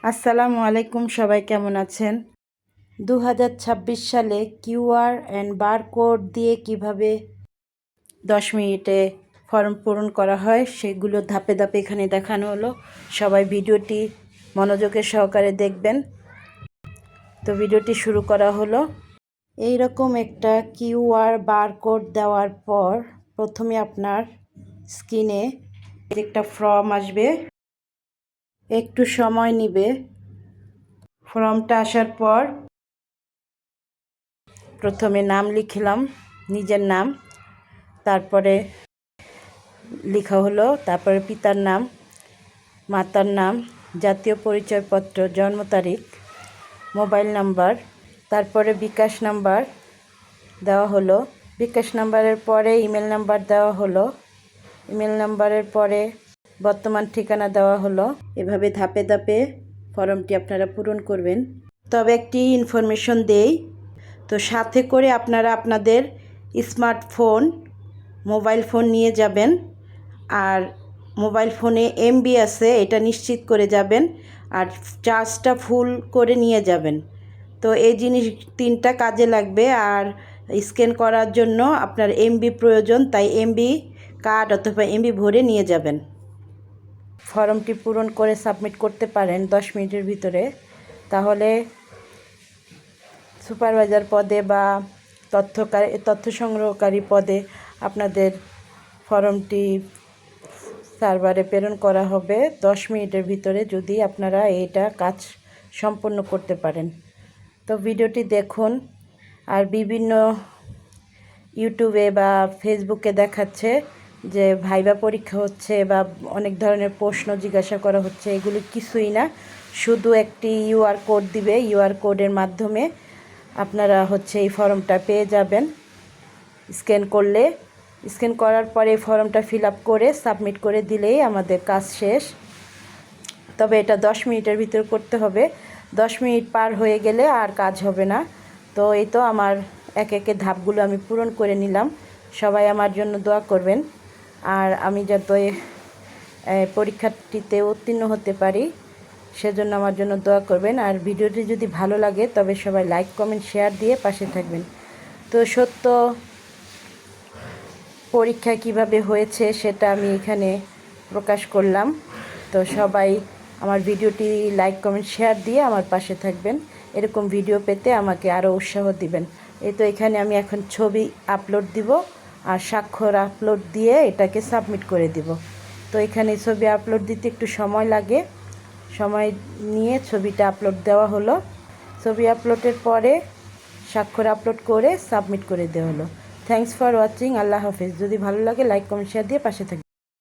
আসসালামু আলাইকুম, সবাই কেমন আছেন? 2026 সালে কিউআর অ্যান্ড বারকোড দিয়ে কিভাবে 10 মিনিটে ফর্ম পূরণ করা হয় সেগুলো ধাপে ধাপে এখানে দেখানো হলো। সবাই ভিডিওটি মনোযোগের সহকারে দেখবেন। তো ভিডিওটি শুরু করা হলো। এই রকম একটা কিউআর বারকোড দেওয়ার পর প্রথমে আপনার স্ক্রিনে একটা ফর্ম আসবে, একটু সময় নেবে। ফর্মটা আসার পর প্রথমে নাম লিখলাম, নিজের নাম, তারপরে লেখা হলো, তারপরে পিতার নাম, মাতার নাম, জাতীয় পরিচয়পত্র, জন্ম তারিখ, মোবাইল নাম্বার, তারপরে বিকাশ নাম্বার দেওয়া হলো। বিকাশ নাম্বারের পরে ইমেল নাম্বার দেওয়া হলো। ইমেল নাম্বারের পরে বর্তমান ঠিকানা দেওয়া হলো। এভাবে ধাপে ধাপে ফর্মটি আপনারা পূরণ করবেন। তবে একটি ইনফরমেশন দেই, তো সাথে করে আপনারা আপনাদের স্মার্টফোন, মোবাইল ফোন নিয়ে যাবেন। আর মোবাইল ফোনে এমবি আছে এটা নিশ্চিত করে যাবেন, আর চার্জটা ফুল করে নিয়ে যাবেন। তো এই জিনিস তিনটা কাজে লাগবে। আর স্ক্যান করার জন্য আপনার এমবি প্রয়োজন, তাই এমবি কার্ড অথবা এমবি ভরে নিয়ে যাবেন। ফর্মটি পূরণ করে সাবমিট করতে পারেন 10 মিনিটের ভিতরে। তাহলে সুপারভাইজার পদে বা তথ্য সংগ্রহকারী পদে আপনাদের ফর্মটি সার্ভারে প্রেরণ করা হবে 10 মিনিটের ভিতরে, যদি আপনারা এটা কাজ সম্পন্ন করতে পারেন। তো ভিডিওটি দেখুন। আর বিভিন্ন ইউটিউবে বা ফেসবুকে দেখাচ্ছে যে ভাইবা পরীক্ষা হচ্ছে বা অনেক ধরনের প্রশ্ন জিজ্ঞাসা করা হচ্ছে, এগুলি কিছুই না। শুধু একটি ইউআর কোড দিবে, ইউআর কোডের মাধ্যমে আপনারা এই ফর্মটা পেয়ে যাবেন। স্ক্যান করার পরে এই ফর্মটা ফিল আপ করে সাবমিট করে দিলেই আমাদের কাজ শেষ। তবে এটা 10 মিনিটের ভিতর করতে হবে। 10 মিনিট পার হয়ে গেলে আর কাজ হবে না। তো এই তো আমার একে একে ধাপগুলো আমি পূরণ করে নিলাম। সবাই আমার জন্য দোয়া করবেন, আর আমি যাতে পরীক্ষাটিতে উত্তীর্ণ হতে পারি সেজন্য আমার জন্য দোয়া করবেন। আর ভিডিওটি যদি ভালো লাগে তবে সবাই লাইক, কমেন্ট, শেয়ার দিয়ে পাশে থাকবেন। তো সত্য পরীক্ষা কিভাবে হয়েছে সেটা আমি এখানে প্রকাশ করলাম। তো সবাই আমার ভিডিওটি লাইক, কমেন্ট, শেয়ার দিয়ে আমার পাশে থাকবেন। এরকম ভিডিও পেতে আমাকে আরও উৎসাহ দিবেন। এই তো এখানে আমি এখন ছবি আপলোড দিব আর স্বাক্ষর আপলোড দিয়ে এটাকে সাবমিট করে দিব। তো এখানে ছবি আপলোড দিতে একটু সময় লাগে, সময় নিয়ে ছবিটা আপলোড দেওয়া হলো। ছবি আপলোডের পরে স্বাক্ষর আপলোড করে সাবমিট করে দেওয়া হলো। Thanks for watching. আল্লাহ হাফিজ। যদি ভালো লাগে লাইক, কমেন্ট, শেয়ার দিয়ে পাশে থাকবেন।